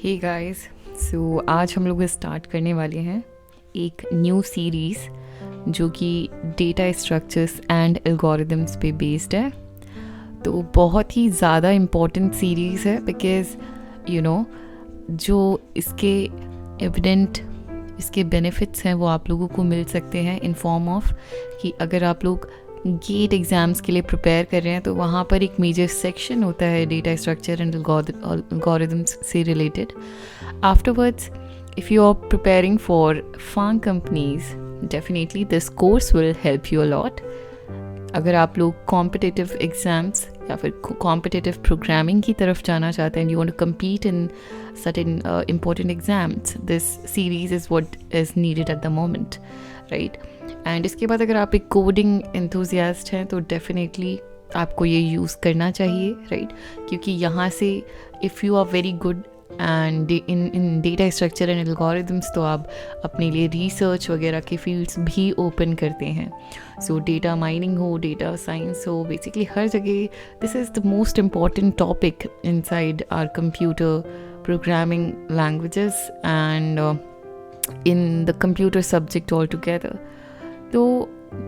Hey guys, सो आज हम लोग स्टार्ट करने वाले हैं एक न्यू सीरीज़ जो कि डेटा स्ट्रक्चर्स एंड एल्गोरिदम्स पे बेस्ड है। तो बहुत ही ज़्यादा इम्पोर्टेंट सीरीज़ है बिकॉज़ जो इसके एविडेंट इसके बेनिफिट्स हैं वो आप लोगों को मिल सकते हैं इन फॉर्म ऑफ कि अगर आप लोग गेट एग्ज़ाम्स के लिए प्रिपेयर कर रहे हैं तो वहाँ पर एक मेजर सेक्शन होता है डेटा स्ट्रक्चर एंड algorithms से related. Afterwards if you are preparing for farm companies, definitely this course will help you a lot. अगर आप लोग कॉम्पिटिटिव एग्ज़ाम्स या फिर कॉम्पिटिटिव प्रोग्रामिंग की तरफ जाना चाहते हैं, you want to compete in certain important exams, this series is what is needed at the moment, right? And इसके बाद अगर आप एक कोडिंग एंथुजियास्ट हैं तो डेफिनेटली आपको ये यूज़ करना चाहिए, राइट? क्योंकि यहाँ से if you are very good and in data structure and algorithms तो आप अपने लिए रिसर्च वगैरह के फील्ड्स भी ओपन करते हैं। सो डेटा माइनिंग हो, डेटा साइंस हो, बेसिकली हर जगह this is the most important topic inside our computer programming languages and in the computer subject all together. तो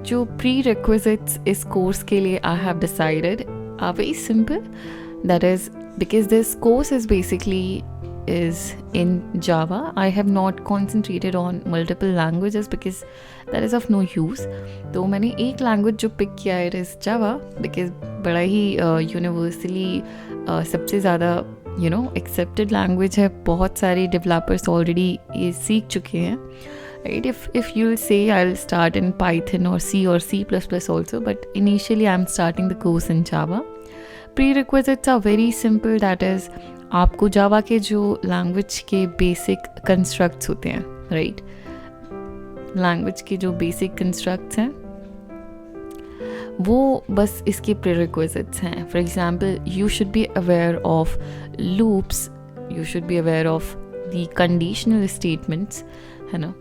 जो प्री रिक्विजिट्स इस कोर्स के लिए I have decided are very simple, that is because this course is in Java. I have not concentrated on multiple languages because that is of no use. तो मैंने एक language जो pick किया है, it is Java, because बड़ा ही universally सबसे ज़्यादा accepted language है। बहुत सारे डेवलपर्स ऑलरेडी ये सीख चुके हैं, right? If you'll say I'll start in Python or C or C++ also, but initially I'm starting the course in Java. Prerequisites are very simple, that is आपको जावा के जो लैंग्वेज के बेसिक कंस्ट्रक्ट्स होते हैं, राइट? लैंग्वेज के जो basic constructs हैं वो बस इसके प्रीरिक्विजिट्स हैं। For example, you should be aware of loops, you should be aware of the conditional statements, है ना,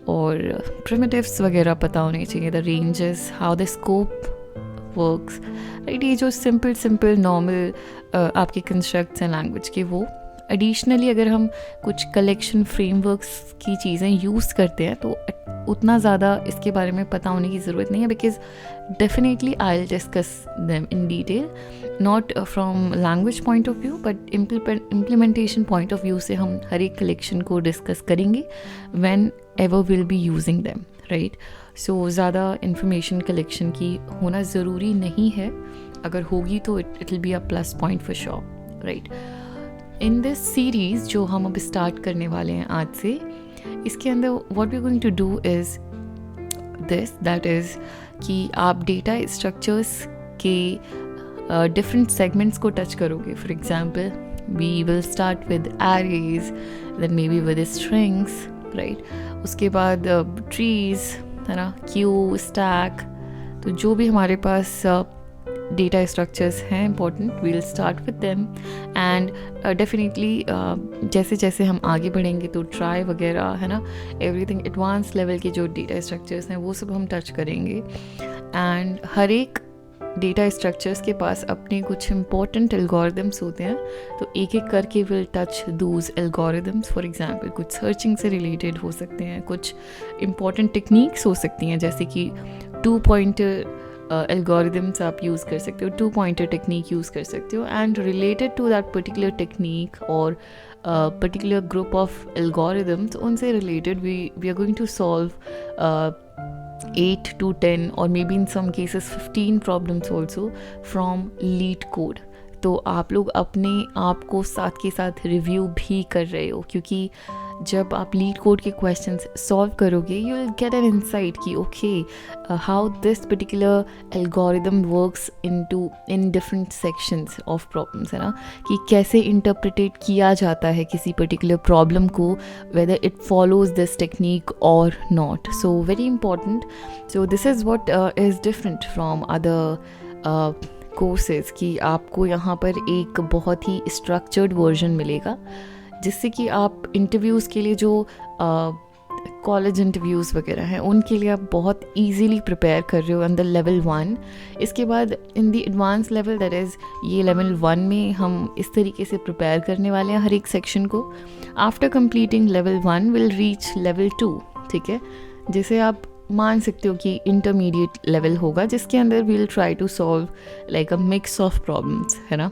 और प्रिमिटिव्स वगैरह पता होने चाहिए, the ranges, how the scope works, right? ये जो सिंपल नॉर्मल आपके कंस्ट्रक्ट्स हैं लैंग्वेज के, वो एडिशनली अगर हम कुछ कलेक्शन फ्रेमवर्क्स की चीज़ें यूज़ करते हैं तो उतना ज़्यादा इसके बारे में पता होने की ज़रूरत नहीं है, because definitely I will discuss them in detail, not from language point of view but implementation point of view से हम हर एक कलेक्शन को डिस्कस करेंगे whenever will be using them, right? So ज़्यादा इंफॉर्मेशन कलेक्शन की होना ज़रूरी नहीं है, अगर होगी तो it will be a plus point for sure, right? In this series जो हम अब स्टार्ट करने वाले हैं आज से, इसके अंदर what we are going to do is this, that is कि आप डेटा स्ट्रक्चर्स के डिफरेंट सेगमेंट्स को टच करोगे। For example, we will start with arrays, then maybe with strings, right? उसके बाद ट्रीज़, है ना, क्यू, स्टैक, तो जो भी हमारे पास डेटा स्ट्रक्चर्स हैं important, we'll start with them and definitely जैसे जैसे हम आगे बढ़ेंगे तो ट्राई वगैरह, है ना, एवरीथिंग एडवांस लेवल के जो डेटा स्ट्रक्चर्स हैं वो सब हम टच करेंगे। एंड हर एक डेटा स्ट्रक्चर्स के पास अपने कुछ इंपॉर्टेंट एल्गोरिदम्स होते हैं, तो एक एक करके will touch those algorithms. For example, कुछ सर्चिंग से रिलेटेड हो सकते हैं, कुछ इंपॉर्टेंट टेक्निक्स हो सकती हैं, जैसे कि 2 पॉइंटर एल्गोरिदम्स आप यूज़ कर सकते हो, 2 पॉइंटर टेक्निक यूज़ कर सकते हो, and related to that particular technique और पर्टिकुलर ग्रुप ऑफ एल्गोरिदम्स, उनसे related we are going to solve 8 to 10 or maybe in some cases 15 problems also from lead code। तो आप लोग अपने आप को साथ के साथ रिव्यू भी कर रहे हो, क्योंकि जब आप लीड कोड के क्वेश्चंस सॉल्व करोगे you will get an insight कि okay how this particular algorithm works in different sections of problems, है ना, कि कैसे इंटरप्रिटेट किया जाता है किसी पर्टिकुलर प्रॉब्लम को, whether it follows this technique और not. So very important. So this is what is different from other courses, कि आपको यहाँ पर एक बहुत ही स्ट्रक्चर्ड वर्जन मिलेगा, जिससे कि आप इंटरव्यूज़ के लिए जो कॉलेज इंटरव्यूज़ वगैरह हैं उनके लिए आप बहुत इजीली प्रिपेयर कर रहे हो अंदर लेवल 1। इसके बाद in the advance level, that is ये लेवल 1 में हम इस तरीके से प्रिपेयर करने वाले हैं हर एक सेक्शन को। After completing level 1 will reach level 2, ठीक है, जिसे आप मान सकते हो कि इंटरमीडिएट लेवल होगा, जिसके अंदर we will try to solve like a mix of problems, है ना।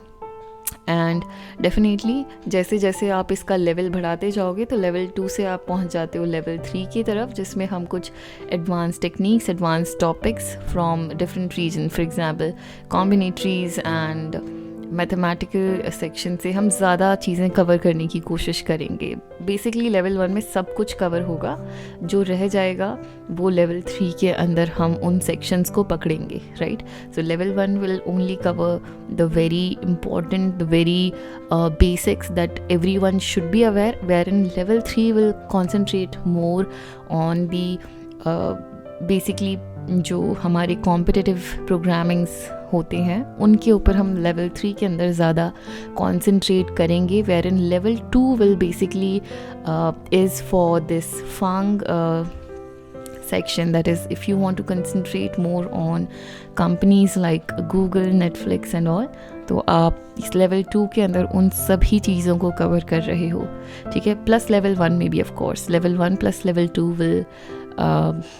एंड डेफिनेटली जैसे जैसे आप इसका लेवल बढ़ाते जाओगे तो लेवल 2 से आप पहुंच जाते हो लेवल 3 की तरफ, जिसमें हम कुछ advance techniques, advance topics from different region, for example combinatorics and mathematical section से हम ज़्यादा चीज़ें कवर करने की कोशिश करेंगे। बेसिकली लेवल 1 में सब कुछ कवर होगा, जो रह जाएगा वो लेवल 3 के अंदर हम उन सेक्शंस को पकड़ेंगे, right. So level 1 will only cover the very important, the very basics that everyone should be aware, where in level 3 will concentrate more on the basically जो हमारे कॉम्पिटिटिव प्रोग्रामिंग्स होते हैं उनके ऊपर हम लेवल 3 के अंदर ज़्यादा कॉन्सेंट्रेट करेंगे, where in level 2 will basically is for this फंग section, that is if you want to concentrate more on companies like Google, Netflix and all, तो आप इस लेवल 2 के अंदर उन सभी चीज़ों को कवर कर रहे हो, ठीक है। प्लस लेवल 1 में भी of course level 1 plus level 2 will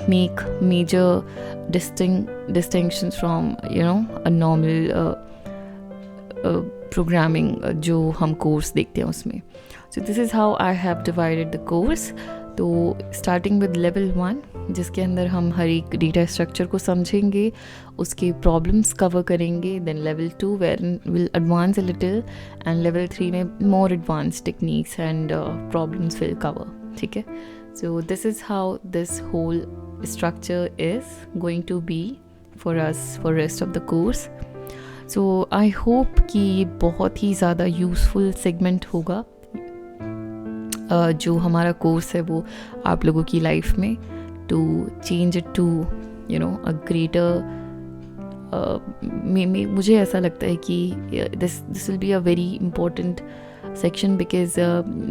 make major distinctions from a normal programming जो हम कोर्स देखते हैं उसमें। So this is how I have divided the course। तो स्टार्टिंग विद लेवल 1 जिसके अंदर हम हर एक डेटा स्ट्रक्चर को समझेंगे, उसके प्रॉब्लम्स कवर करेंगे, then level 2 where will advance a little, and level 3 में more advance techniques and problems will cover, ठीक है। So this is how this whole structure is going to be for us for rest of the course. So I hope कि ये बहुत ही ज़्यादा useful segment होगा जो हमारा कोर्स है वो आप लोगों की लाइफ में, to change it to a greater मुझे ऐसा लगता है कि this will be a very important section because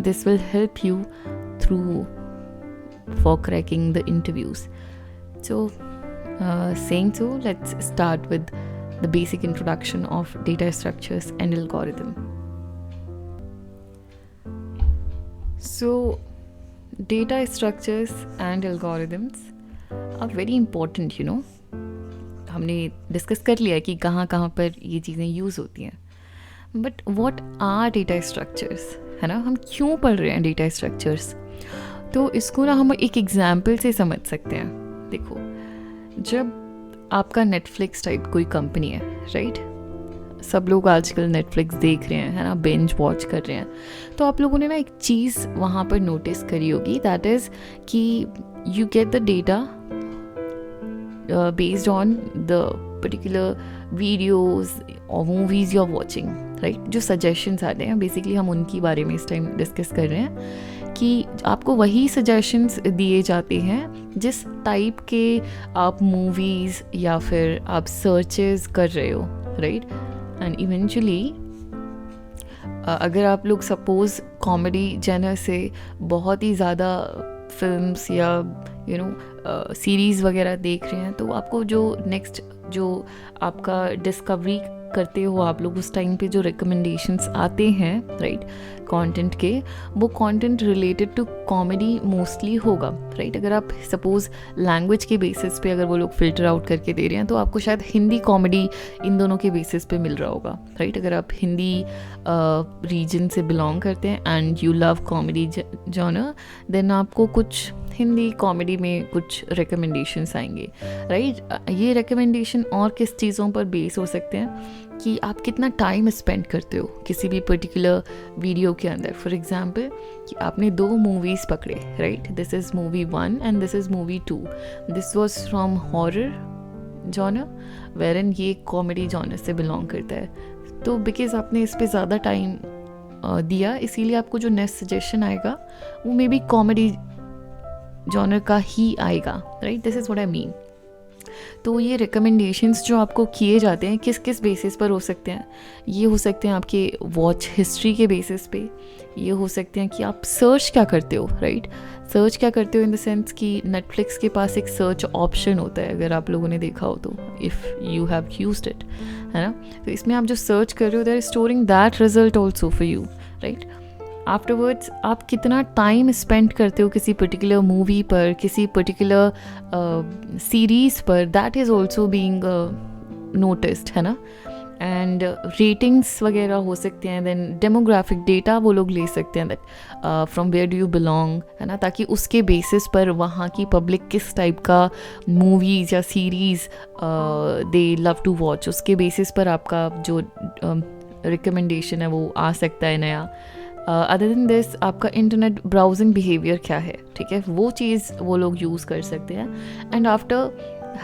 this will help you through for cracking the interviews. So saying so, let's start with the basic introduction of data structures and algorithm. So data structures and algorithms are very important, हमने discuss कर लिया कि कहाँ कहाँ पर ये चीज़ें use होती हैं, but what are data structures, है ना। हम क्यों पढ़ रहे हैं डेटा स्ट्रक्चर्स, तो इसको ना हम एक एग्जाम्पल से समझ सकते हैं। देखो, जब आपका नेटफ्लिक्स टाइप कोई कंपनी है, राइट, सब लोग आजकल नेटफ्लिक्स देख रहे हैं, है ना, बिंज वॉच कर रहे हैं, तो आप लोगों ने ना एक चीज़ वहाँ पर नोटिस करी होगी, दैट इज़ कि you get the data based on the particular videos और movies you are watching, right. जो सजेशंस आते हैं बेसिकली हम उनके बारे में इस टाइम डिस्कस कर रहे हैं कि आपको वही सजेशंस दिए जाते हैं जिस टाइप के आप मूवीज़ या फिर आप सर्चेस कर रहे हो, राइट। एंड इवेंचुअली अगर आप लोग सपोज़ कॉमेडी जनर से बहुत ही ज़्यादा फिल्म्स या सीरीज़ वगैरह देख रहे हैं, तो आपको जो नेक्स्ट जो आपका डिस्कवरी करते हो आप लोग उस टाइम पे जो रिकमेंडेशंस आते हैं, राइट, कंटेंट के, वो content related to comedy mostly होगा, राइट। अगर आप सपोज़ लैंग्वेज के बेसिस पे अगर वो लोग फ़िल्टर आउट करके दे रहे हैं तो आपको शायद हिंदी कॉमेडी इन दोनों के बेसिस पे मिल रहा होगा, राइट। अगर आप हिंदी रीजन से बिलोंग करते हैं and you love comedy genre, then आपको कुछ हिंदी कॉमेडी में कुछ रिकमेंडेशंस आएंगे, राइट। ये रिकमेंडेशन और किस चीज़ों पर बेस हो सकते हैं कि आप कितना टाइम स्पेंड करते हो किसी भी पर्टिकुलर वीडियो के अंदर। फॉर एग्जांपल कि आपने 2 मूवीज़ पकड़े, right, this is movie 1 and this is movie 2, this was from horror genre wherein ये कॉमेडी जॉनर से बिलोंग करता है, तो बिकॉज आपने इस पर ज़्यादा टाइम दिया, इसीलिए आपको जो नेक्स्ट सजेशन आएगा वो मे बी कॉमेडी जॉनर का ही आएगा, right. This is what I mean. तो ये रिकमेंडेशंस जो आपको किए जाते हैं किस किस बेसिस पर हो सकते हैं? ये हो सकते हैं आपके वॉच हिस्ट्री के बेसिस पे, ये हो सकते हैं कि आप सर्च क्या करते हो, राइट? सर्च क्या करते हो इन द सेंस कि नेटफ्लिक्स के पास एक सर्च ऑप्शन होता है, अगर आप लोगों ने देखा हो तो, if you have used it, है ना? तो इसमें आप जो सर्च कर रहे हो, they are storing that result also for you, right? Afterwards आप कितना टाइम स्पेंड करते हो किसी पर्टिकुलर मूवी पर, किसी पर्टिकुलर सीरीज़ पर, that is also being noticed, है ना? एंड रेटिंग्स वगैरह हो सकते हैं, देन डेमोग्राफिक डेटा वो लोग ले सकते हैं, that from where do you belong, है ना? ताकि उसके बेसिस पर वहाँ की पब्लिक किस टाइप का मूवीज़ या series they love to watch, उसके बेसिस पर आपका जो रिकमेंडेशन है वो आ सकता है नया। अदर देन दिस, आपका इंटरनेट ब्राउजिंग बिहेवियर क्या है, ठीक है, वो चीज़ वो लोग यूज़ कर सकते हैं। And after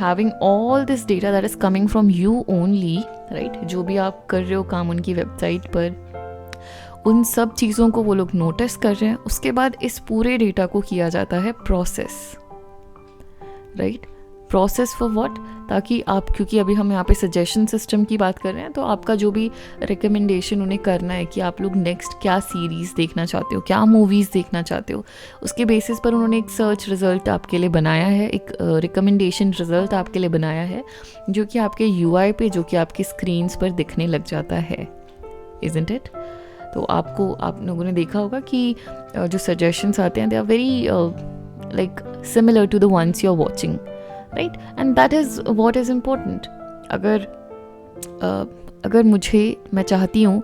having all this data that is coming from you only, right, जो भी आप कर रहे हो काम उनकी वेबसाइट पर, उन सब चीज़ों को वो लोग नोटिस कर रहे हैं। उसके बाद इस पूरे डेटा को किया जाता है process, right? Process for what? ताकि आप, क्योंकि अभी हम यहाँ पे सजेशन सिस्टम की बात कर रहे हैं, तो आपका जो भी रिकमेंडेशन उन्हें करना है कि आप लोग नेक्स्ट क्या सीरीज़ देखना चाहते हो, क्या मूवीज़ देखना चाहते हो, उसके बेसिस पर उन्होंने एक सर्च रिज़ल्ट आपके लिए बनाया है, एक रिकमेंडेशन रिज़ल्ट आपके लिए बनाया है, जो कि आपके UI पे, जो कि आपकी स्क्रीन्स पर दिखने लग जाता है, इज़न्ट इट? तो आप लोगों ने देखा होगा कि जो सजेशंस आते हैं, they are very like similar to the ones you are watching, right? And that is what is important. अगर मैं चाहती हूँ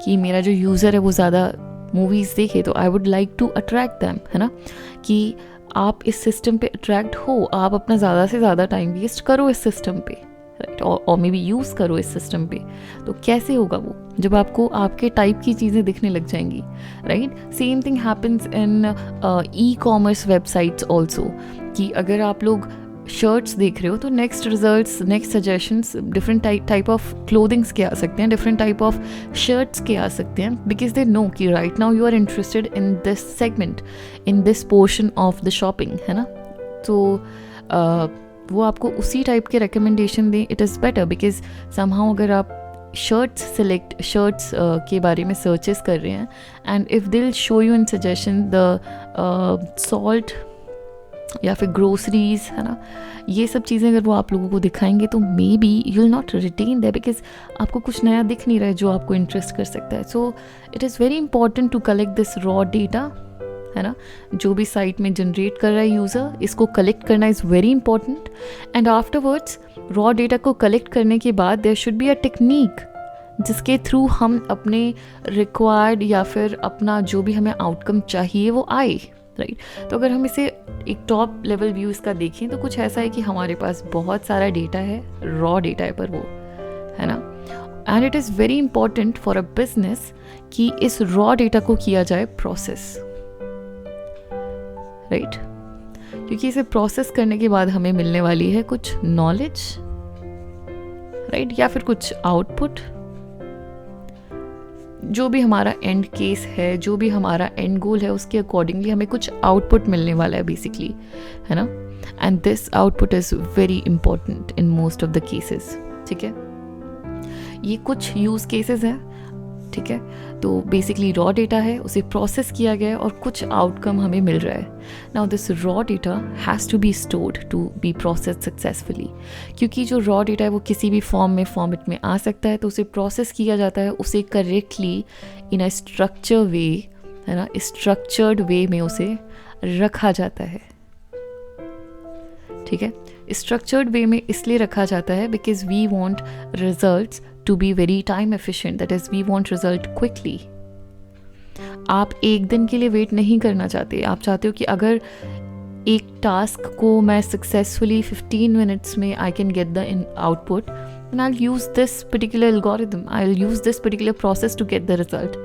कि मेरा जो यूज़र है वो ज़्यादा मूवीज़ देखे, तो I would like to attract them, है ना? कि आप इस सिस्टम पे अट्रैक्ट हो, आप अपना ज़्यादा से ज़्यादा टाइम वेस्ट करो इस सिस्टम पे, राइट? और मे बी यूज़ करो इस सिस्टम पे। तो कैसे होगा वो? जब आपको आपके टाइप की चीज़ें दिखने लग जाएंगी, right? Same thing happens in e-commerce websites also, कि अगर आप लोग शर्ट्स देख रहे हो तो next results, next suggestions different type of clothings के आ सकते हैं, डिफरेंट टाइप ऑफ शर्ट्स के आ सकते हैं, बिकॉज दे नो कि right now you are interested in this segment, in this portion of the shopping, है ना? तो वो आपको उसी टाइप के रिकमेंडेशन दें, it is better, because somehow अगर आप शर्ट्स के बारे में सर्चेस कर रहे हैं, एंड इफ़ दिल show you in suggestion the salt या फिर ग्रोसरीज, है ना, ये सब चीज़ें अगर वो आप लोगों को दिखाएंगे, तो maybe you will not retain that, because आपको कुछ नया दिख नहीं रहा है जो आपको इंटरेस्ट कर सकता है। So it is very important to collect this raw data, है ना? जो भी साइट में जनरेट कर रहा है यूज़र, इसको कलेक्ट करना is very important. And afterwards raw data को कलेक्ट करने के बाद there should be a technique जिसके थ्रू हम अपने रिक्वायर्ड या फिर अपना जो भी हमें आउटकम चाहिए वो आए, राइट? तो अगर हम इसे एक टॉप लेवल व्यू इसका देखें, तो कुछ ऐसा है कि हमारे पास बहुत सारा डेटा है, रॉ डेटा है पर वो, है ना? And it is very important for a business कि इस रॉ डेटा को किया जाए प्रोसेस, राइट? क्योंकि इसे प्रोसेस करने के बाद हमें मिलने वाली है कुछ नॉलेज, राइट? या फिर कुछ आउटपुट। जो भी हमारा एंड केस है, जो भी हमारा एंड गोल है, उसके अकॉर्डिंगली हमें कुछ आउटपुट मिलने वाला है बेसिकली, है ना? And this output is very important in most of the cases, ठीक है? ये कुछ यूज़ केसेस हैं, ठीक है? तो बेसिकली रॉ डेटा है, उसे प्रोसेस किया गया है और कुछ आउटकम हमें मिल रहा है। Now this raw data has to be stored to be process successfully, क्योंकि जो रॉ डेटा है वो किसी भी फॉर्मेट में आ सकता है, तो उसे प्रोसेस किया जाता है, उसे करेक्टली इन अ स्ट्रक्चर वे, है ना, स्ट्रक्चर्ड वे में उसे रखा जाता है, ठीक है? स्ट्रक्चर्ड वे में इसलिए रखा जाता है because we want results to be very time efficient, that is we want result quickly. आप एक दिन के लिए वेट नहीं करना चाहते, आप चाहते हो कि अगर एक टास्क को मैं सक्सेसफुली 15 मिनट्स में I can get the output, then I'll use this particular algorithm, I'll use this particular process to get the result.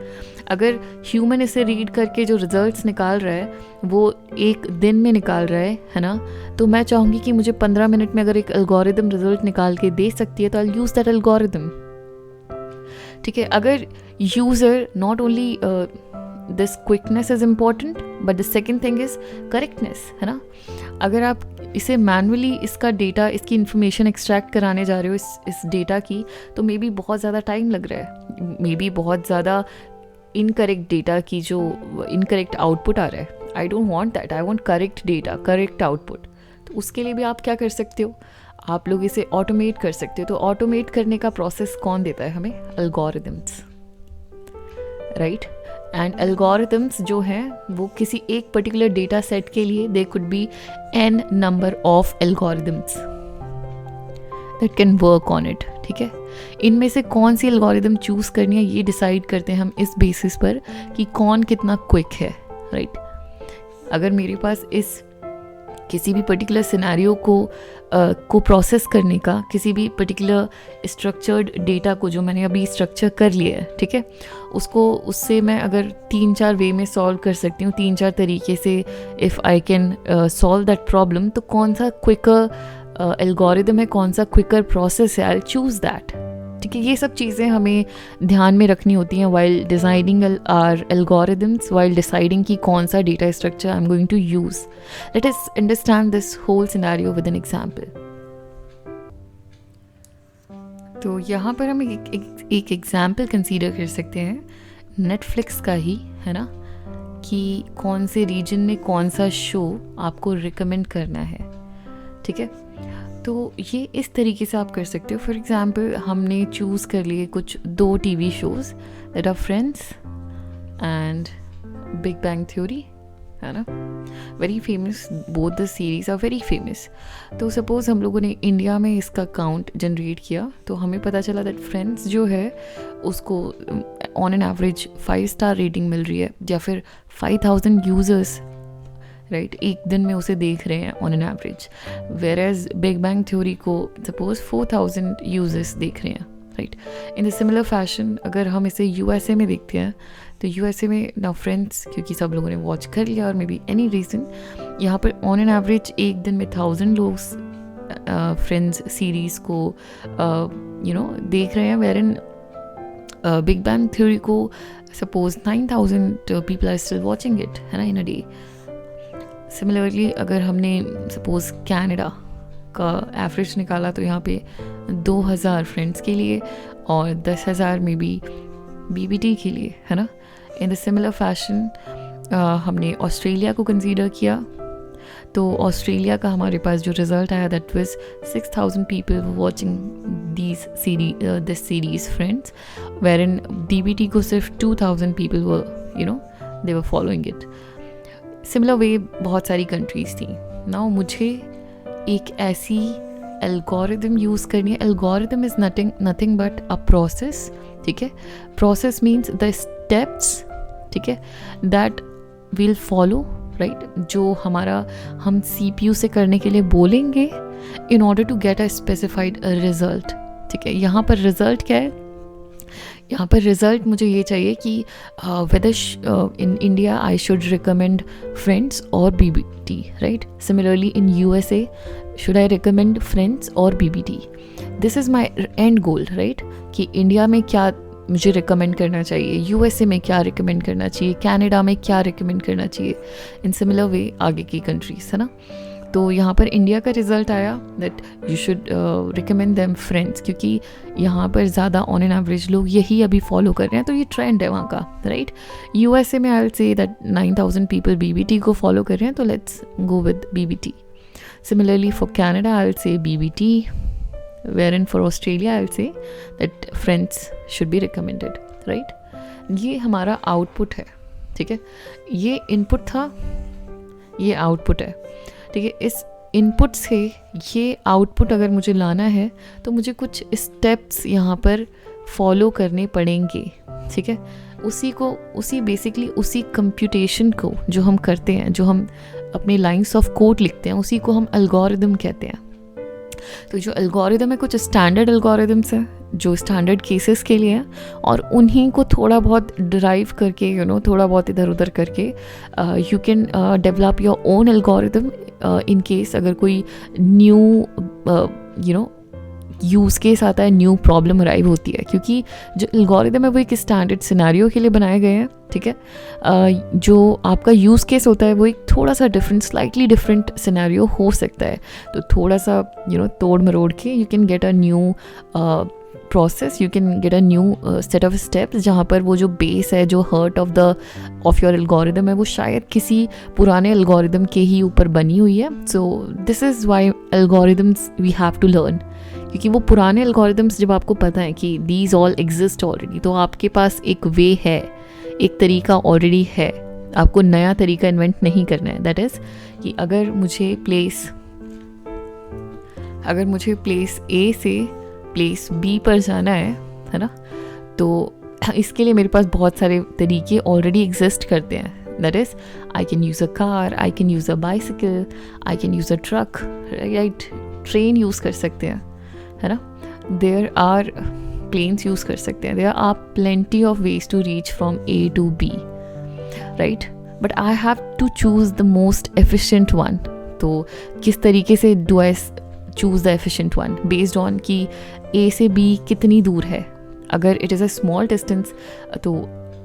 अगर ह्यूमन इसे रीड करके जो रिजल्ट्स निकाल रहा है वो एक दिन में निकाल रहा है ना, तो मैं चाहूँगी कि मुझे 15 मिनट में अगर एक एल्गोरिदम रिजल्ट निकाल के दे सकती है, तो I'll use that algorithm, ठीक है? अगर user not only this quickness is important, but the second thing is correctness, है ना? अगर आप इसे मैनुअली इसका डेटा, इसकी इन्फॉर्मेशन एक्सट्रैक्ट कराने जा रहे हो इस डेटा की, तो मे बी बहुत ज़्यादा टाइम लग रहा है, मे बी बहुत ज़्यादा इनकरेक्ट डेटा की जो इनकरेक्ट आउटपुट आ रहा है. I don't want that. I want correct data, correct output. तो उसके लिए भी आप क्या कर सकते हो, आप लोग इसे ऑटोमेट कर सकते हो. तो ऑटोमेट करने का प्रोसेस कौन देता है हमें? Algorithms, right. एंड एल्गोरिदम्स जो हैं वो किसी एक पर्टिकुलर डेटा सेट के लिए they could be n number of algorithms that can work on it. ठीक है, इनमें से कौन सी एल्गोरिदम चूज़ करनी है ये डिसाइड करते हैं हम इस बेसिस पर कि कौन कितना क्विक है, राइट. अगर मेरे पास इस किसी भी पर्टिकुलर सिनेरियो को प्रोसेस करने का, किसी भी पर्टिकुलर स्ट्रक्चर्ड डेटा को जो मैंने अभी स्ट्रक्चर कर लिया है, ठीक है, उससे मैं अगर 3-4 वे में सॉल्व कर सकती हूँ, 3-4 तरीके से if I can solve that problem, तो कौन सा क्विकर एल्गोरिदम है, कौन सा क्विकर प्रोसेस है, आई चूज़ दैट. ठीक है, ये सब चीज़ें हमें ध्यान में रखनी होती हैं while designing our algorithms, while deciding कि कौन सा data structure I am going to use. Let us understand this whole scenario with an example. तो यहाँ पर हम एक एग्जांपल कंसीडर कर सकते हैं नेटफ्लिक्स का ही, है ना, कि कौन से रीजन में कौन सा शो आपको रिकमेंड करना है. ठीक है, तो ये इस तरीके से आप कर सकते हो. फॉर एग्ज़ाम्पल हमने चूज़ कर लिए कुछ 2 TV shows that are Friends and Big bang Theory, है ना, very famous. Both the series are very famous. तो सपोज़ हम लोगों ने इंडिया में इसका काउंट जनरेट किया, तो हमें पता चला दैट फ्रेंड्स जो है उसको on an average 5 star rating मिल रही है, या फिर 5000 यूज़र्स, राइट, एक दिन में उसे देख रहे हैं on an average. Whereas Big bang theory को सपोज 4000 यूजर्स देख रहे हैं, right. In the similar fashion अगर हम इसे USA में देखते हैं, तो USA में नाउ फ्रेंड्स, क्योंकि सब लोगों ने वॉच कर लिया और मे बी एनी रीज़न, यहाँ पर ऑन एन एवरेज एक दिन में 1000 लोग फ्रेंड्स सीरीज़ को देख रहे हैं. Wherein big bang theory को suppose 9000 people are still watching it, है ना, इन अ डे. सिमिलरली अगर हमने सपोज़ कनाडा का एवरेज निकाला, तो यहाँ पे 2000 फ्रेंड्स के लिए और 10,000 में भी BBT के लिए, है ना. इन द सिमिलर फैशन हमने ऑस्ट्रेलिया को कंसीडर किया, तो ऑस्ट्रेलिया का हमारे पास जो रिज़ल्ट आया that was 6000 people watching this series Friends, wherein DBT को सिर्फ 2000 people they were following it. Similar way बहुत सारी कंट्रीज़ थी. नाउ मुझे एक ऐसी एल्गोरिदम यूज़ करनी है. Algorithm is nothing but a process. ठीक है, प्रोसेस मीन्स द स्टेप्स, ठीक है, दैट विल फॉलो, राइट, जो हम CPU से करने के लिए बोलेंगे in order to get a specified result. ठीक है, यहाँ पर रिजल्ट क्या है? यहाँ पर रिज़ल्ट मुझे ये चाहिए कि whether in India I should recommend Friends और BBT, राइट. Similarly in USA should I recommend Friends और BBT. This is my end goal, right, कि इंडिया में क्या मुझे रिकमेंड करना चाहिए, USA में क्या रिकमेंड करना चाहिए, कनाडा में क्या रिकमेंड करना चाहिए, इन सिमिलर वे आगे की कंट्रीज़, है ना. तो यहाँ पर इंडिया का रिज़ल्ट आया that you should recommend them friends, क्योंकि यहाँ पर ज़्यादा ऑन एन एवरेज लोग यही अभी फॉलो कर रहे हैं, तो ये ट्रेंड है वहाँ का, राइट. USA में I will say that 9000 people BBT को फॉलो कर रहे हैं, तो let's go with BBT. Similarly for Canada I will say BBT, wherein for Australia I will say that Friends should be recommended, right. ये हमारा output है. ठीक है, ये इनपुट था, ये आउटपुट है. ठीक है, इस इनपुट से ये आउटपुट अगर मुझे लाना है, तो मुझे कुछ स्टेप्स यहाँ पर फॉलो करने पड़ेंगे. ठीक है, उसी बेसिकली उसी कंप्यूटेशन को जो हम करते हैं, जो हम अपने लाइंस ऑफ कोड लिखते हैं, उसी को हम एल्गोरिदम कहते हैं. तो जो एल्गोरिदम है, कुछ स्टैंडर्ड एल्गोरिदम्स हैं जो स्टैंडर्ड केसेस के लिए हैं, और उन्हीं को थोड़ा बहुत डिराइव करके थोड़ा बहुत इधर उधर करके you can develop your own algorithm in case अगर कोई न्यू यूज़ केस आता है, न्यू प्रॉब्लम अराइव होती है, क्योंकि जो एल्गोरिदम है वो एक स्टैंडर्ड सिनेरियो के लिए बनाए गए हैं, ठीक है। जो आपका यूज़ केस होता है वो एक थोड़ा सा डिफरेंट, स्लाइटली डिफरेंट सिनेरियो हो सकता है। तो थोड़ा सा तोड़ मरोड़ के you can get a new process, you can get a new set of steps, जहाँ पर वो जो बेस है, जो हर्ट ऑफ योर एल्गोरिदम है, वो शायद किसी पुराने एल्गोरिदम के ही ऊपर बनी हुई है। So this is why algorithms we have to learn, क्योंकि वो पुराने एल्गोरिदम्स जब आपको पता है कि दीज ऑल एग्जिस्ट ऑलरेडी, तो आपके पास एक वे है, एक तरीका ऑलरेडी है, आपको नया तरीका इन्वेंट नहीं करना है। दैट इज़ कि अगर मुझे प्लेस ए से प्लेस बी पर जाना है ना, तो इसके लिए मेरे पास बहुत सारे तरीके ऑलरेडी एग्जिस्ट करते हैं। That is I can use a car, I can use a bicycle, I can use a truck, right, train use कर सकते हैं, है ना, देयर आर प्लेन्स यूज़ कर सकते हैं, there are plenty of ways to reach from A to B, right, but I have to choose the most efficient one. तो किस तरीके से do I choose the efficient one? Based on कि A से B कितनी दूर है। अगर it is a small distance तो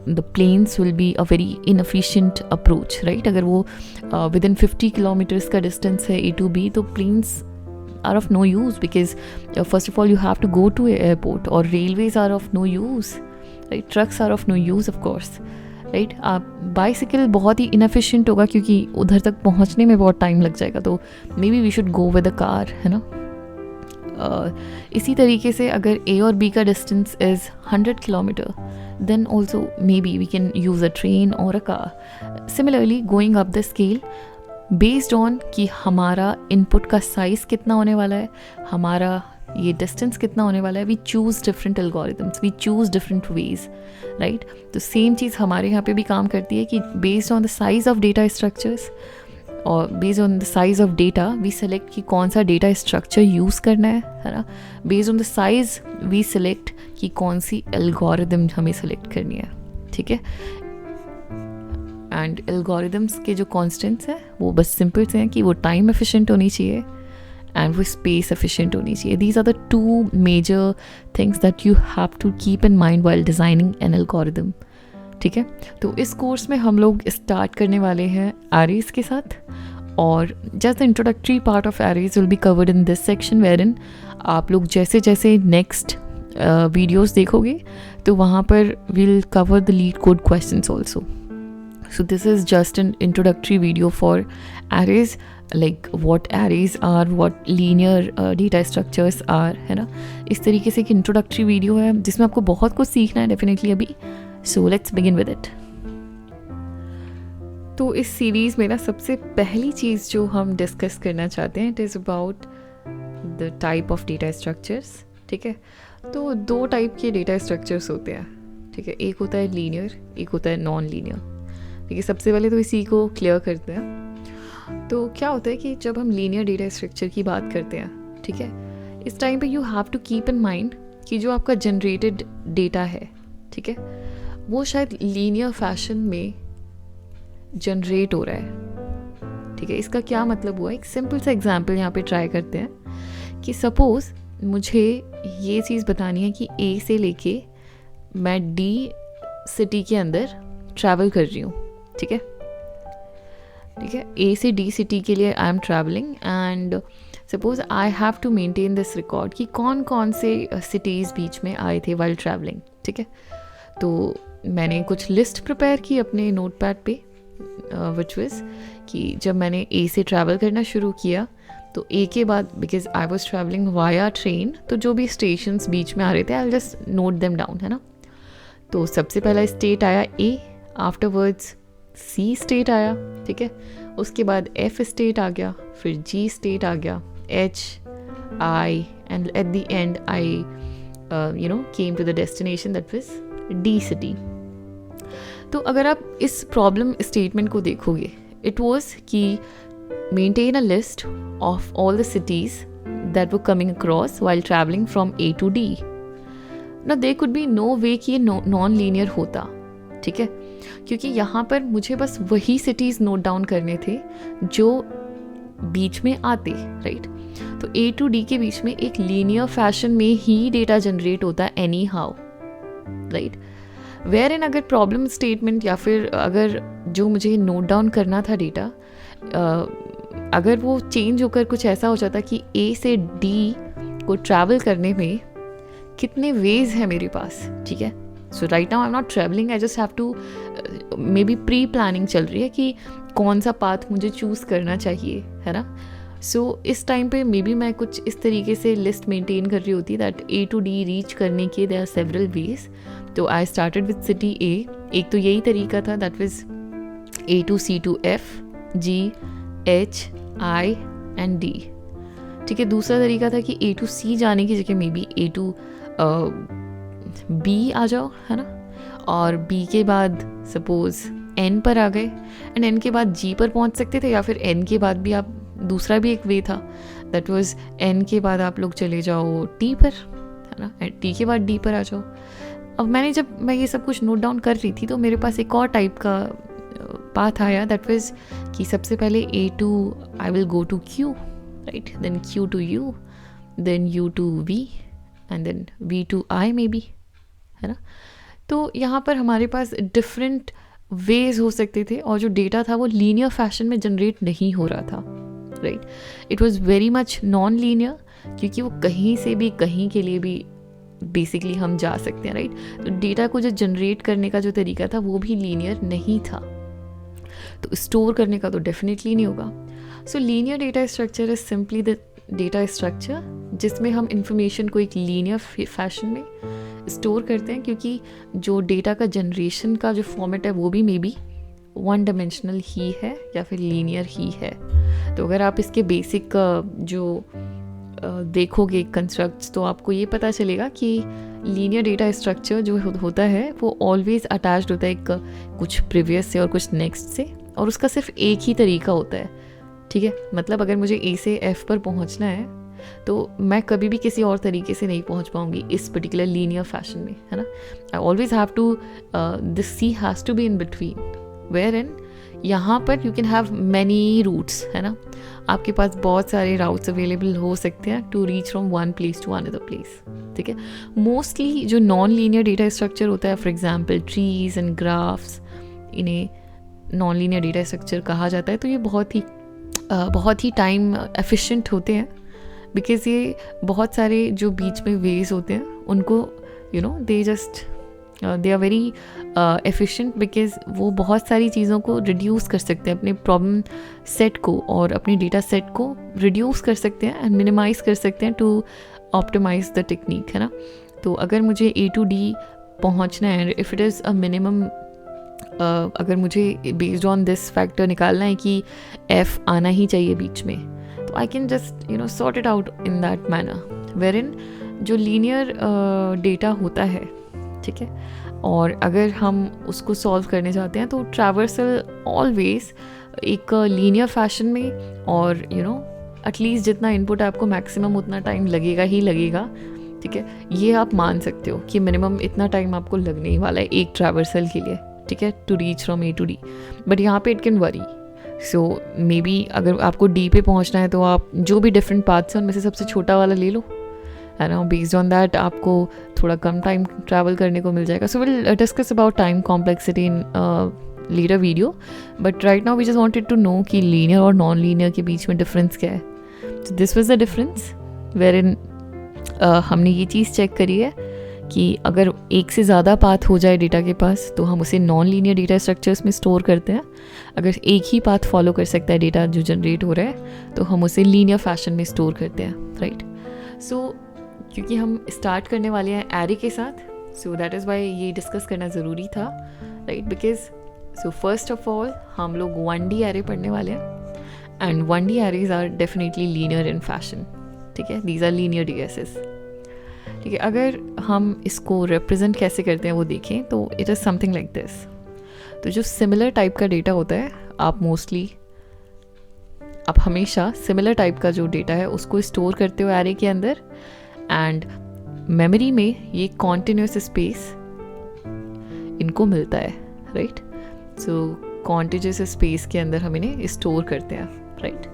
the planes will be a very inefficient approach, right. अगर वो विद इन 50 किलोमीटर्स का डिस्टेंस है ए टू बी, तो planes are of no use, because first of all you have to go to an airport, or railways are of no use, right, trucks are of no use of course, right। आप bicycle बहुत ही inefficient होगा क्योंकि उधर तक पहुंचने में बहुत time लग जाएगा, तो maybe we should go with a car, है ना। इसी तरीके से अगर ए और बी का distance is 100 kilometre, then also maybe we can use a train or a car. Similarly, going up the scale, based on कि हमारा इनपुट का साइज़ कितना होने वाला है, हमारा ये डिस्टेंस कितना होने वाला है, we choose different algorithms, we choose different ways, right. तो सेम चीज़ हमारे यहाँ पे भी काम करती है कि based on the size of data structures और based on the size of data we select कि कौन सा डेटा स्ट्रक्चर यूज़ करना है ना। Based on the size we select कि कौन सी एल्गोरिदम हमें सेलेक्ट करनी है, ठीक है। एंड एल्गोरिदम्स के जो कॉन्स्टेंट्स हैं वो बस सिंपल से हैं कि वो टाइम एफिशिएंट होनी चाहिए एंड वो स्पेस एफिशिएंट होनी चाहिए। These are the two major things that you have to keep in mind while designing an algorithm, ठीक है। तो इस कोर्स में हम लोग स्टार्ट करने वाले हैं एरेज के साथ, और just the introductory part of arrays will be covered in this section, wherein आप लोग जैसे जैसे नेक्स्ट वीडियोज़ देखोगे तो वहाँ पर will cover the leet code questions also. So this is just an introductory video for arrays, like what arrays are, what linear data structures are, है ना। इस तरीके से एक introductory video है जिसमें आपको बहुत कुछ सीखना है definitely अभी। So let's begin with it. तो इस सीरीज़ में ना सबसे पहली चीज़ जो हम डिस्कस करना चाहते हैं, it is about the type of data structures, ठीक है। तो दो टाइप के डेटा स्ट्रक्चर्स होते हैं, ठीक है। एक होता है लीनियर, एक होता है नॉन लीनियर, ठीक है। सबसे पहले तो इसी को क्लियर करते हैं। तो क्या होता है कि जब हम लीनियर डेटा स्ट्रक्चर की बात करते हैं, ठीक है, इस टाइम पे you have to keep in mind कि जो आपका जनरेटेड डेटा है, ठीक है, वो शायद लीनियर फैशन में जनरेट हो रहा है, ठीक है। इसका क्या मतलब हुआ, एक सिंपल सा एग्जांपल यहाँ पे ट्राई करते हैं कि सपोज़ मुझे ये चीज़ बतानी है कि ए से लेके मैं डी सिटी के अंदर ट्रैवल कर रही हूँ, ठीक है, ठीक है। ए से डी सिटी के लिए I am travelling and suppose I have to maintain this record कि कौन कौन से सिटीज़ बीच में आए थे वाइल ट्रैवलिंग, ठीक है। तो मैंने कुछ लिस्ट प्रिपेयर की अपने नोट पैड पे, विच वाज कि जब मैंने ए से ट्रैवल करना शुरू किया तो ए के बाद, because I was travelling via train, तो जो भी स्टेशंस बीच में आ रहे थे I just note them down, है ना। तो सबसे पहला स्टेट आया ए, आफ्टरवर्ड्स सी स्टेट आया, ठीक है। उसके बाद एफ स्टेट आ गया, फिर जी स्टेट आ गया, H, I, and at the end I came to the destination that was D city. तो अगर आप इस प्रॉब्लम स्टेटमेंट को देखोगे, इट वॉज कि maintain a list of all the cities that were coming across while travelling from A to D. ना there could be no way कि ये नॉन लीनियर होता, ठीक है, क्योंकि यहाँ पर मुझे बस वही सिटीज़ नोट डाउन करने थे जो बीच में आते, राइट। तो ए टू डी के बीच में एक लीनियर फैशन में ही डेटा जनरेट होता है एनी हाउ, राइट। वेयर इन अगर प्रॉब्लम स्टेटमेंट या फिर अगर जो मुझे नोट डाउन करना था डेटा, अगर वो चेंज होकर कुछ ऐसा हो जाता कि ए से डी को ट्रैवल करने में कितने वेज है मेरे पास, ठीक है। So right now I am not travelling, I just have to, maybe pre planning चल रही है कि कौन सा पाथ मुझे चूज़ करना चाहिए, है ना। सो इस टाइम पे मे बी मैं कुछ इस तरीके से लिस्ट मेंटेन कर रही होती that A to D reach करने के देयर आर सेवरल वेज। तो I started with city A, एक तो यही तरीका था, that was A to C to F G H I and D, ठीक है। दूसरा तरीका था कि ए टू सी जाने की जगह maybe A to B आ जाओ, है ना, और बी के बाद सपोज एन पर आ गए, एंड एन के बाद जी पर पहुंच सकते थे, या फिर एन के बाद भी आप, दूसरा भी एक वे था, दैट वाज एन के बाद आप लोग चले जाओ टी पर, है ना, एंड टी के बाद डी पर आ जाओ। अब जब मैं ये सब कुछ नोट डाउन कर रही थी तो मेरे पास एक और टाइप का पाथ आया, दैट वाज कि सबसे पहले A to I will go to Q, right, then Q to U, then U to V, and then V to I maybe, है ना। तो यहाँ पर हमारे पास डिफरेंट वेज हो सकते थे, और जो डेटा था वो लीनियर फैशन में जनरेट नहीं हो रहा था, right. It was very much non linear, क्योंकि वो कहीं से भी कहीं के लिए भी बेसिकली हम जा सकते हैं, राइट। तो डेटा को जो जनरेट करने का जो तरीका था वो भी लीनियर नहीं था, तो स्टोर करने का तो डेफिनेटली नहीं होगा। सो linear data structure is simply the data structure जिसमें हम इंफॉर्मेशन को एक लीनियर फैशन में स्टोर करते हैं, क्योंकि जो डेटा का जनरेशन का जो फॉर्मेट है वो भी मे बी वन डायमेंशनल ही है या फिर लीनियर ही है। तो अगर आप इसके बेसिक जो देखोगे कंस्ट्रक्ट्स, तो आपको ये पता चलेगा कि लीनियर डेटा स्ट्रक्चर जो होता है वो ऑलवेज अटैच्ड होता है एक कुछ प्रीवियस से और कुछ नेक्स्ट से, और उसका सिर्फ एक ही तरीका होता है, ठीक है। मतलब अगर मुझे ए से एफ पर पहुंचना है तो मैं कभी भी किसी और तरीके से नहीं पहुंच पाऊंगी इस पर्टिकुलर लीनियर फैशन में, है ना। I always have to, this C has to be in between, wherein यहाँ पर you can have many routes, है ना। आपके पास बहुत सारे राउट्स अवेलेबल हो सकते हैं to reach from one place to another place, ठीक है। मोस्टली जो नॉन लीनियर डेटा स्ट्रक्चर होता है, for example trees and graphs, इन्हें नॉन लीनियर डेटा स्ट्रक्चर कहा जाता है। तो ये बहुत ही टाइम एफिशिएंट होते हैं, बिकॉज ये बहुत सारे जो बीच में वेज होते हैं उनको they are very efficient, because वो बहुत सारी चीज़ों को रिड्यूस कर सकते हैं, अपने प्रॉब्लम सेट को और अपने डेटा सेट को रिड्यूस कर सकते हैं एंड मिनिमाइज कर सकते हैं टू ऑप्टिमाइज द टेक्निक, है ना। तो अगर मुझे ए टू डी पहुंचना है, if it is a minimum, अगर मुझे बेस्ड ऑन दिस फैक्टर निकालना है कि एफ आना ही चाहिए बीच में, तो I can just sort it out in that manner, wherein जो लीनियर डेटा होता है, ठीक है, और अगर हम उसको सॉल्व करने जाते हैं तो ट्रैवर्सल ऑलवेज एक लीनियर फैशन में, और एटलीस्ट जितना इनपुट आपको मैक्सिमम उतना टाइम लगेगा ही लगेगा, ठीक है। ये आप मान सकते हो कि मिनिमम इतना टाइम आपको लगने ही वाला है एक ट्रैवर्सल के लिए, ठीक है, to reach from A to D. But यहाँ पे it can vary, so may be अगर आपको डी पे पहुँचना है तो आप जो भी डिफरेंट पाथ्स हैं उनमें से सबसे छोटा वाला ले लो, है ना। बेस्ड ऑन दैट आपको थोड़ा कम टाइम ट्रैवल करने को मिल जाएगा। So will discuss about time complexity in later video, but right now we just wanted to know कि लीनियर और नॉन लीनियर के बीच में डिफरेंस क्या है। So this was the difference wherein हमने ये चीज़ चेक करी है कि अगर एक से ज़्यादा पाथ हो जाए डेटा के पास तो हम उसे नॉन लीनियर डेटा स्ट्रक्चर्स में स्टोर करते हैं। अगर एक ही पाथ फॉलो कर सकता है डेटा जो जनरेट हो रहा है तो हम उसे लीनियर फैशन में स्टोर करते हैं, राइट। सो क्योंकि हम स्टार्ट करने वाले हैं एरे के साथ, सो दैट इज़ वाई ये डिस्कस करना ज़रूरी था, right. Because so first of all हम लोग 1D एरे पढ़ने वाले हैं, and 1D arrays are definitely linear in fashion, ठीक है। दीज आर लीनियर DSS, ठीक है। अगर हम इसको रिप्रेजेंट कैसे करते हैं वो देखें तो it is something like this. तो जो सिमिलर टाइप का डेटा होता है, आप हमेशा सिमिलर टाइप का जो डेटा है उसको स्टोर करते हो एरे के अंदर, एंड मेमोरी में ये कॉन्टिन्यूस स्पेस इनको मिलता है, राइट। सो कॉन्टिन्यूस स्पेस के अंदर हम इन्हें स्टोर करते हैं, right.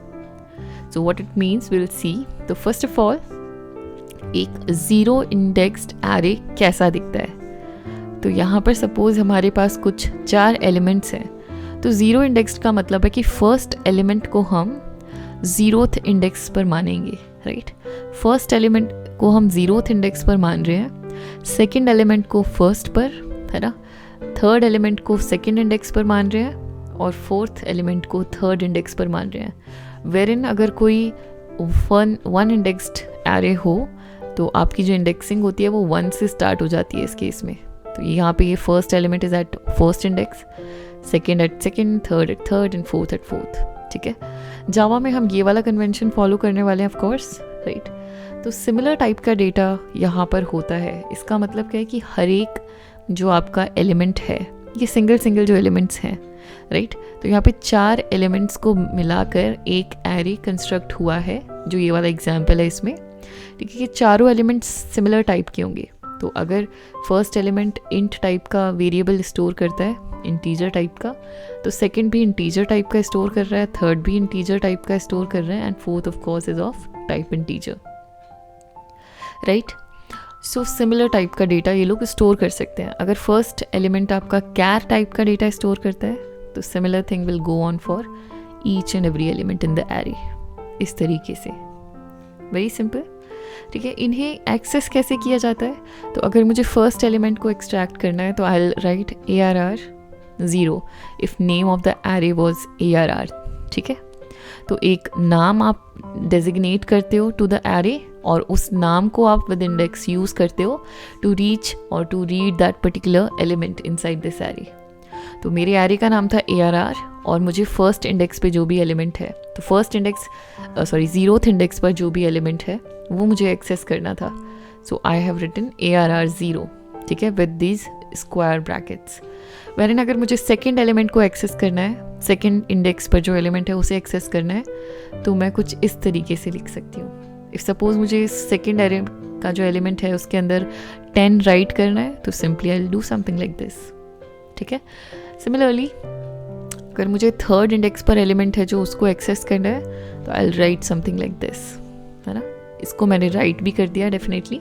So what it means will see. तो फर्स्ट ऑफ ऑल एक ज़ीरो इंडेक्स्ड एरे कैसा दिखता है. तो यहाँ पर सपोज हमारे पास कुछ 4 एलिमेंट्स हैं. तो ज़ीरो इंडेक्स्ड का मतलब है कि फर्स्ट एलिमेंट को हम ज़ीरोथ इंडेक्स पर मानेंगे, राइट. फर्स्ट एलिमेंट को हम ज़ीरोथ इंडेक्स पर मान रहे हैं, सेकंड एलिमेंट को फर्स्ट पर, है ना, थर्ड एलिमेंट को सेकंड इंडेक्स पर मान रहे हैं और फोर्थ एलिमेंट को थर्ड इंडेक्स पर मान रहे हैं. वेरिन अगर कोई वन इंडेक्स्ड एरे हो तो आपकी जो इंडेक्सिंग होती है वो 1 से स्टार्ट हो जाती है इस केस में. तो यहाँ पे ये first element is at first index, second at second, third at third and fourth at fourth. ठीक है, जावा में हम ये वाला कन्वेंशन फॉलो करने वाले हैं ऑफ कोर्स, राइट. तो सिमिलर टाइप का डेटा यहाँ पर होता है. इसका मतलब क्या है कि हर एक जो आपका एलिमेंट है, ये सिंगल जो एलिमेंट्स हैं, राइट. तो यहाँ पे 4 एलिमेंट्स को मिलाकर एक एरे कंस्ट्रक्ट हुआ है, जो ये वाला एग्जाम्पल है इसमें. ठीक है, ये चारों एलिमेंट्स सिमिलर टाइप के होंगे. तो अगर फर्स्ट एलिमेंट इंट टाइप का वेरिएबल स्टोर करता है, इंटीजर टाइप का, तो सेकंड भी इंटीजर टाइप का स्टोर कर रहा है, थर्ड भी इंटीजर टाइप का स्टोर कर रहा है and fourth of course is of type integer, right. So similar type का डेटा ये लोग स्टोर कर सकते हैं. अगर फर्स्ट एलिमेंट आपका कैर टाइप का डेटा स्टोर करता है तो similar thing will go on for each and every element in the array. इस तरीके से, वेरी सिंपल. ठीक है, इन्हें एक्सेस कैसे किया जाता है. तो अगर मुझे फर्स्ट एलिमेंट को एक्सट्रैक्ट करना है तो I will write ARR 0 if name of the array was ARR. ठीक है, तो एक नाम आप डेजिग्नेट करते हो टू द एरे और उस नाम को आप विद इंडेक्स यूज़ करते हो टू रीच और to read that particular element inside this array. तो मेरे एरे का नाम था ARR और मुझे फर्स्ट इंडेक्स पे जो भी एलिमेंट है, तो फर्स्ट इंडेक्स ज़ीरोथ इंडेक्स पर जो भी एलिमेंट है वो मुझे एक्सेस करना था. सो आई हैव रिटन ARR 0, ठीक है, विद दीज स्क्वायर ब्रैकेट्स. वेरिन अगर मुझे सेकंड एलिमेंट को एक्सेस करना है, सेकंड इंडेक्स पर जो एलिमेंट है उसे एक्सेस करना है, तो मैं कुछ इस तरीके से लिख सकती हूँ. इफ़ सपोज मुझे सेकंड एरे का जो एलिमेंट है उसके अंदर 10 राइट करना है, तो simply I will do something like this. ठीक है, सिमिलरली अगर मुझे थर्ड इंडेक्स पर एलिमेंट है जो उसको एक्सेस करना है, तो I will write something like this, है ना. इसको मैंने राइट भी कर दिया. डेफिनेटली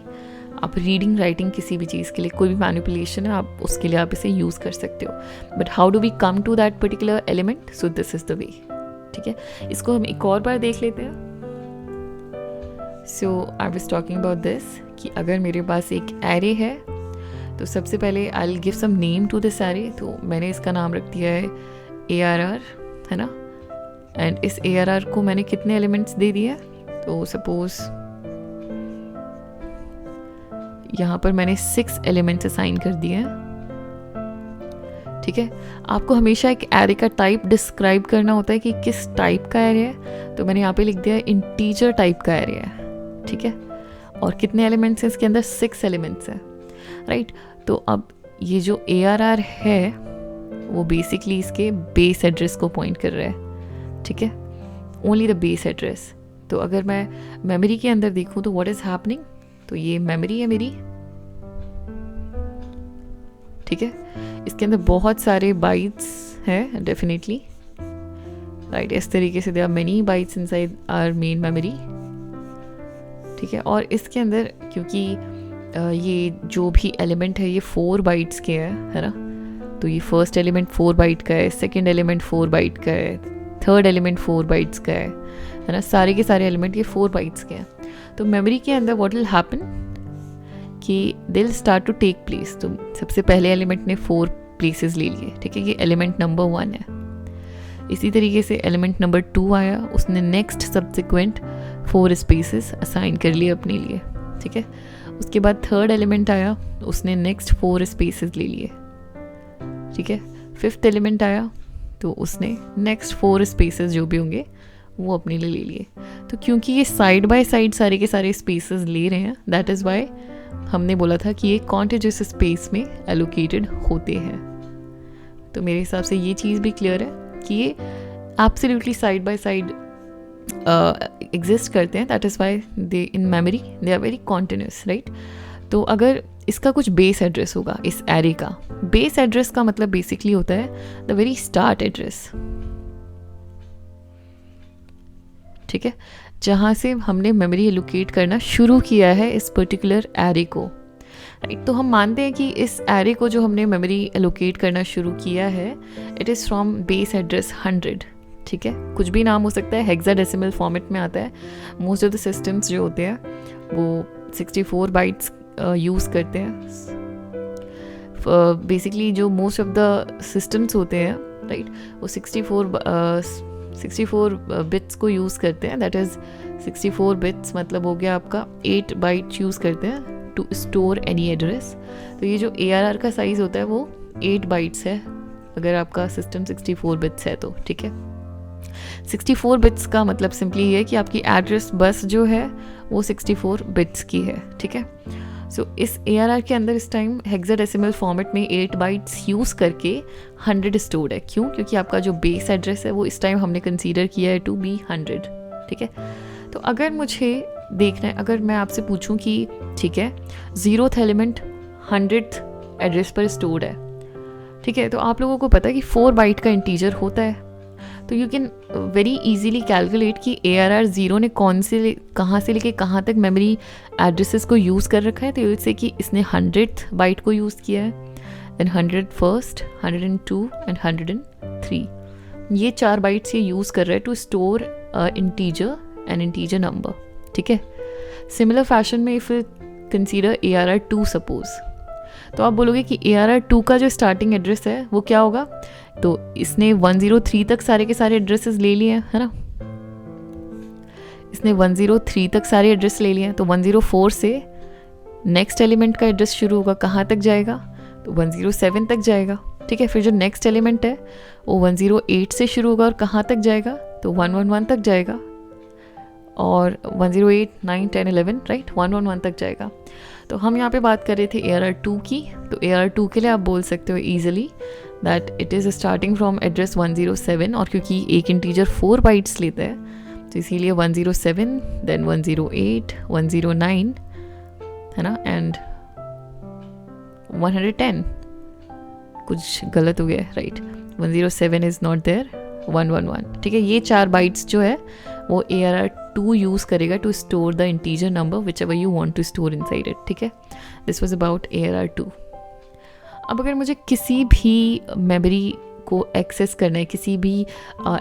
आप रीडिंग राइटिंग किसी भी चीज़ के लिए, कोई भी मैनिपुलेशन है आप उसके लिए आप इसे यूज़ कर सकते हो. But how do we come to that particular element, so this is the way. ठीक है, इसको हम एक और बार देख लेते हैं. So I was talking about this कि अगर मेरे पास एक एरे है तो सबसे पहले I will give some name to this array. तो मैंने इसका नाम रख दिया है ARR, है ना. एंड इस ARR को मैंने कितने एलिमेंट्स दे दिए. तो सपोज यहाँ पर मैंने 6 एलिमेंट्स असाइन कर दिए हैं. ठीक है, आपको हमेशा एक एरे का टाइप डिस्क्राइब करना होता है कि किस टाइप का एरे है. तो मैंने यहाँ पे लिख दिया है इंटीजर टाइप का एरे है. ठीक है, और कितने एलिमेंट्स हैं इसके अंदर, 6 एलिमेंट्स हैं, राइट. तो अब ये जो ARR है वो बेसिकली इसके बेस एड्रेस को पॉइंट कर रहा है. ठीक है, ओनली द बेस एड्रेस. तो अगर मैं मेमोरी के अंदर देखूँ तो व्हाट इज़ हैपनिंग, तो ये मेमोरी है मेरी. ठीक है, इसके अंदर बहुत सारे बाइट्स हैं डेफिनेटली, राइट. इस तरीके से there are many bytes inside our main memory. ठीक है, और इसके अंदर क्योंकि ये जो भी एलिमेंट है ये 4 बाइट्स के है ना. तो ये फर्स्ट एलिमेंट 4 बाइट का है, सेकंड एलिमेंट 4 बाइट का है, थर्ड एलिमेंट 4 बाइट्स का है ना. सारे के सारे एलिमेंट ये 4 बाइट्स के हैं. तो मेमोरी के अंदर व्हाट विल हैपन कि they will start to take place. तो सबसे पहले एलिमेंट ने 4 प्लेसेस ले लिए. ठीक है, ये एलिमेंट नंबर 1 है. इसी तरीके से एलिमेंट नंबर 2 आया, उसने नेक्स्ट सब्सिक्वेंट 4 स्पेसेस असाइन कर लिए अपने लिए. ठीक है, उसके बाद थर्ड एलिमेंट आया, उसने नेक्स्ट 4 स्पेसेस ले लिए. ठीक है, फिफ्थ एलिमेंट आया तो उसने नेक्स्ट 4 स्पेसेस जो भी होंगे वो अपने लिए ले लिए. तो क्योंकि ये साइड बाय साइड सारे के सारे स्पेसेस ले रहे हैं, दैट इज़ वाई हमने बोला था कि ये कॉन्टिग्यूअस स्पेस में एलोकेटेड होते हैं. तो मेरे हिसाब से ये चीज़ भी क्लियर है कि ये absolutely side by side exist करते हैं. That is why they in memory they are very continuous, right. तो अगर इसका कुछ बेस एड्रेस होगा, इस एरे का बेस एड्रेस का मतलब बेसिकली होता है द वेरी स्टार्ट एड्रेस. ठीक है, जहाँ से हमने मेमोरी एलोकेट करना शुरू किया है इस पर्टिकुलर एरे को, राइट। तो हम मानते हैं कि इस एरे को जो हमने मेमोरी एलोकेट करना शुरू किया है, it is from base address 100, ठीक है। कुछ भी नाम हो सकता है, हेक्साडेसिमल फॉर्मेट में आता है। मोस्ट ऑफ द सिस्टम्स जो होते हैं वो 64 बाइट्स यूज़ करते हैं। बेसिकली जो मोस्ट ऑफ द सिस्टम्स होते हैं, राइट, वो 64 बिट्स को यूज़ करते हैं। दैट इज़ 64 बिट्स मतलब हो गया आपका 8 बाइट यूज़ करते हैं टू स्टोर एनी एड्रेस। तो ये जो ARR का साइज़ होता है वो 8 बाइट्स है, अगर आपका सिस्टम 64 बिट्स है तो, ठीक है। 64 बिट्स का मतलब सिंपली ये है कि आपकी एड्रेस बस जो है वो 64 बिट्स की है, ठीक है। सो इस ARR के अंदर इस टाइम हेक्साडेसिमल फॉर्मेट में 8 बाइट्स यूज़ करके 100 स्टोर्ड है। क्यों? क्योंकि आपका जो बेस एड्रेस है वो इस टाइम हमने कंसीडर किया है टू बी 100, ठीक है। तो अगर मुझे देखना है, अगर मैं आपसे पूछूं कि ठीक है 0th एलिमेंट 100th एड्रेस पर स्टोर्ड है, ठीक है, तो आप लोगों को पता है कि 4 बाइट का इंटीजर होता है। तो you can very easily calculate कि ARR 0 ने कहाँ से लेके कहाँ तक मेमोरी एड्रेसेस को यूज़ कर रखा है। तो ये से कि इसने 100th बाइट को यूज़ किया है, देन 101st, 102 एंड 103, ये 4 बाइट्स ये यूज़ कर रहा है टू स्टोर इंटीजर नंबर, ठीक है। सिमिलर फैशन में इफ़ कंसीडर ARR 2 सपोज, तो आप बोलोगे कि ARR 2 का जो स्टार्टिंग एड्रेस है वो क्या होगा। तो इसने 103 तक सारे के सारे एड्रेसेस ले लिए हैं, है ना। इसने 103 तक सारे एड्रेस ले लिए हैं। तो 104 से नेक्स्ट एलिमेंट का एड्रेस शुरू होगा, कहाँ तक जाएगा, तो 107 तक जाएगा, ठीक है। फिर जो नेक्स्ट एलिमेंट है वो 108 से शुरू होगा और कहाँ तक जाएगा, तो 111 तक जाएगा। और 108, 9, 10, 11, राइट, 111 तक जाएगा। तो हम यहाँ पे बात कर रहे थे ARR 2 की। तो ARR 2 के लिए आप बोल सकते हो easily that it is starting from address 107, और क्योंकि एक इंटीजर 4 बाइट्स लेता है तो इसीलिए 107, देन 108, 109, है ना, एंड 110। कुछ गलत हो गया है, राइट, 107 इज़ नॉट देयर, 111, ठीक है। ये 4 बाइट्स जो है वो ARR 2 यूज़ करेगा to store the integer number whichever you want to store inside it, ठीक है। This was about ARR 2। अब अगर मुझे किसी भी मेमोरी को एक्सेस करना है, किसी भी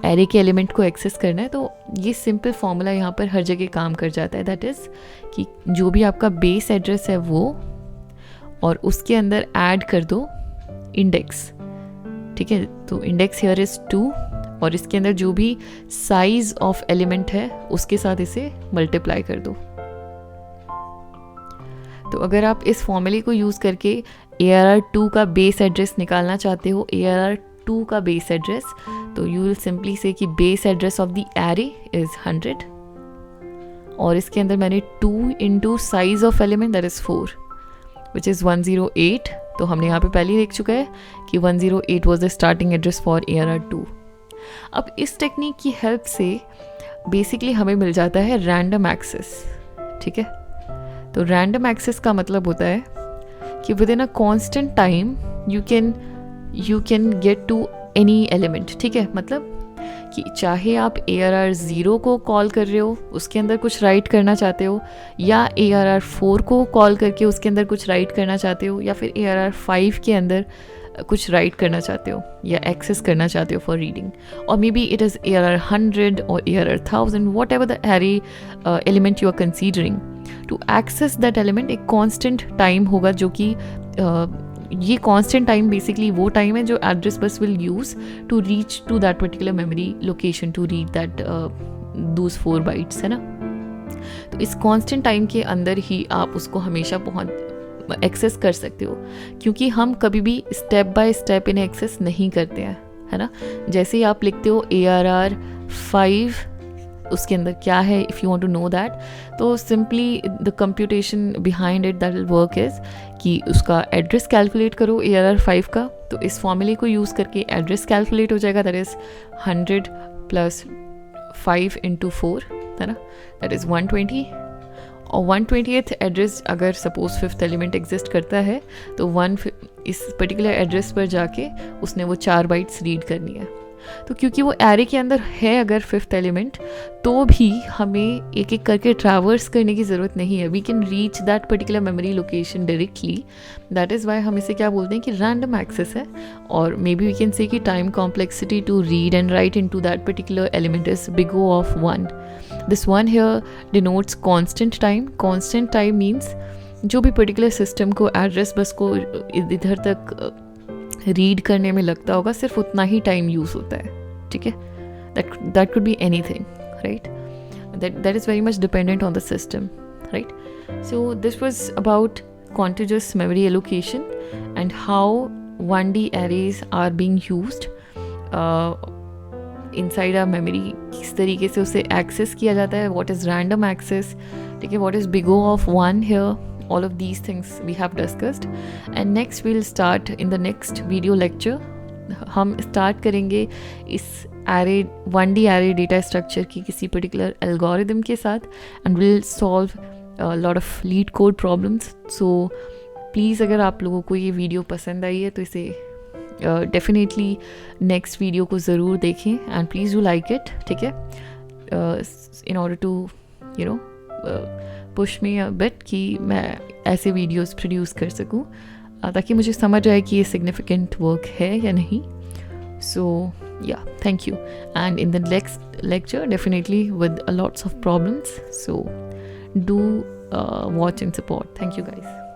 एरे के एलिमेंट को एक्सेस करना है, तो ये सिंपल फॉर्मूला यहाँ पर हर जगह काम कर जाता है। दैट इज़ कि जो भी आपका बेस एड्रेस है वो, और उसके अंदर ऐड कर दो इंडेक्स, ठीक है। तो इंडेक्स हियर इज़ 2, और इसके अंदर जो भी साइज ऑफ एलिमेंट है उसके साथ इसे मल्टीप्लाई कर दो। तो अगर आप इस फॉर्मूले को यूज़ करके ARR 2 का बेस एड्रेस निकालना चाहते हो, ARR 2 का बेस एड्रेस, तो यू विल सिंपली से कि base address of the array is 100, और इसके अंदर मैंने 2 into size of element that is 4 which is 108। तो हमने यहाँ पे पहले ही देख चुका है कि 108 was the starting address for ARR 2। अब इस टेक्निक की हेल्प से बेसिकली हमें मिल जाता है रैंडम एक्सेस, ठीक है। तो रैंडम एक्सेस का मतलब होता है कि within a constant time you can get to any element, ठीक है। मतलब कि चाहे आप ARR 0 को कॉल कर रहे हो, उसके अंदर कुछ राइट करना चाहते हो, या ARR 4 को कॉल करके उसके अंदर कुछ राइट करना चाहते हो, या फिर ARR 5 के अंदर कुछ राइट करना चाहते हो या एक्सेस करना चाहते हो फॉर रीडिंग, और may be it is ARR 100 और ARR 1000, whatever the array element you are considering. To access that element एक कॉन्स्टेंट टाइम होगा, जो कि ये कॉन्स्टेंट टाइम बेसिकली वो टाइम है जो address bus will use to reach to that particular memory location to read that those 4 bytes, है ना। तो इस कॉन्स्टेंट टाइम के अंदर ही आप उसको हमेशा एक्सेस कर सकते हो, क्योंकि हम कभी भी स्टेप बाय स्टेप इन्हें एक्सेस नहीं करते हैं, है ना। जैसे ही आप लिखते हो ARR 5, उसके अंदर क्या है, if you want to know that, तो simply the computation behind it that will work is कि उसका एड्रेस कैलकुलेट करो ARR 5 का। तो इस फॉर्मूले को यूज़ करके एड्रेस कैलकुलेट हो जाएगा, दैट इज़ 100 प्लस 5 इंटू 4, है ना, दैट इज़ 120। और 120th एड्रेस अगर सपोज 5th एलिमेंट एग्जिस्ट करता है तो इस पर्टिकुलर एड्रेस पर जाके उसने वो 4 बाइट्स रीड करनी है। तो क्योंकि वो एरे के अंदर है अगर फिफ्थ एलिमेंट, तो भी हमें एक एक करके ट्रैवर्स करने की ज़रूरत नहीं है. We can reach that particular memory location directly. That is why हम इसे क्या बोलते हैं कि रैंडम एक्सेस है. और may B we can say कि time complexity to read and write into that particular element is big O of 1. This 1 here denotes constant time. Constant time means जो भी पर्टिकुलर सिस्टम को address bus को इधर तक read करने में लगता होगा, सिर्फ उतना ही टाइम यूज़ होता है. ठीक है, that could be any thing, right. That is very much dependent on the system, right. So this was about contiguous memory allocation and how 1D arrays are being used inside our memory. किस तरीके से उसे access किया जाता है, what is random access, ठीक है, what is big O of 1 here. All of these things we have discussed, and next we'll start in the next video lecture. हम start करेंगे इस array 1D array data structure की किसी particular algorithm के साथ, and we'll solve a lot of lead code problems. So please अगर आप लोगों को ये वीडियो पसंद आई है तो इसे डेफिनेटली नेक्स्ट वीडियो को ज़रूर देखें, and please do like it. ठीक है, in order to you know push me a bit कि मैं ऐसे वीडियोस प्रोड्यूस कर सकूं, ताकि मुझे समझ आए कि ये सिग्निफिकेंट वर्क है या नहीं. सो या, thank you, and in the next lecture definitely with lots of problems. So do watch and support. Thank you guys.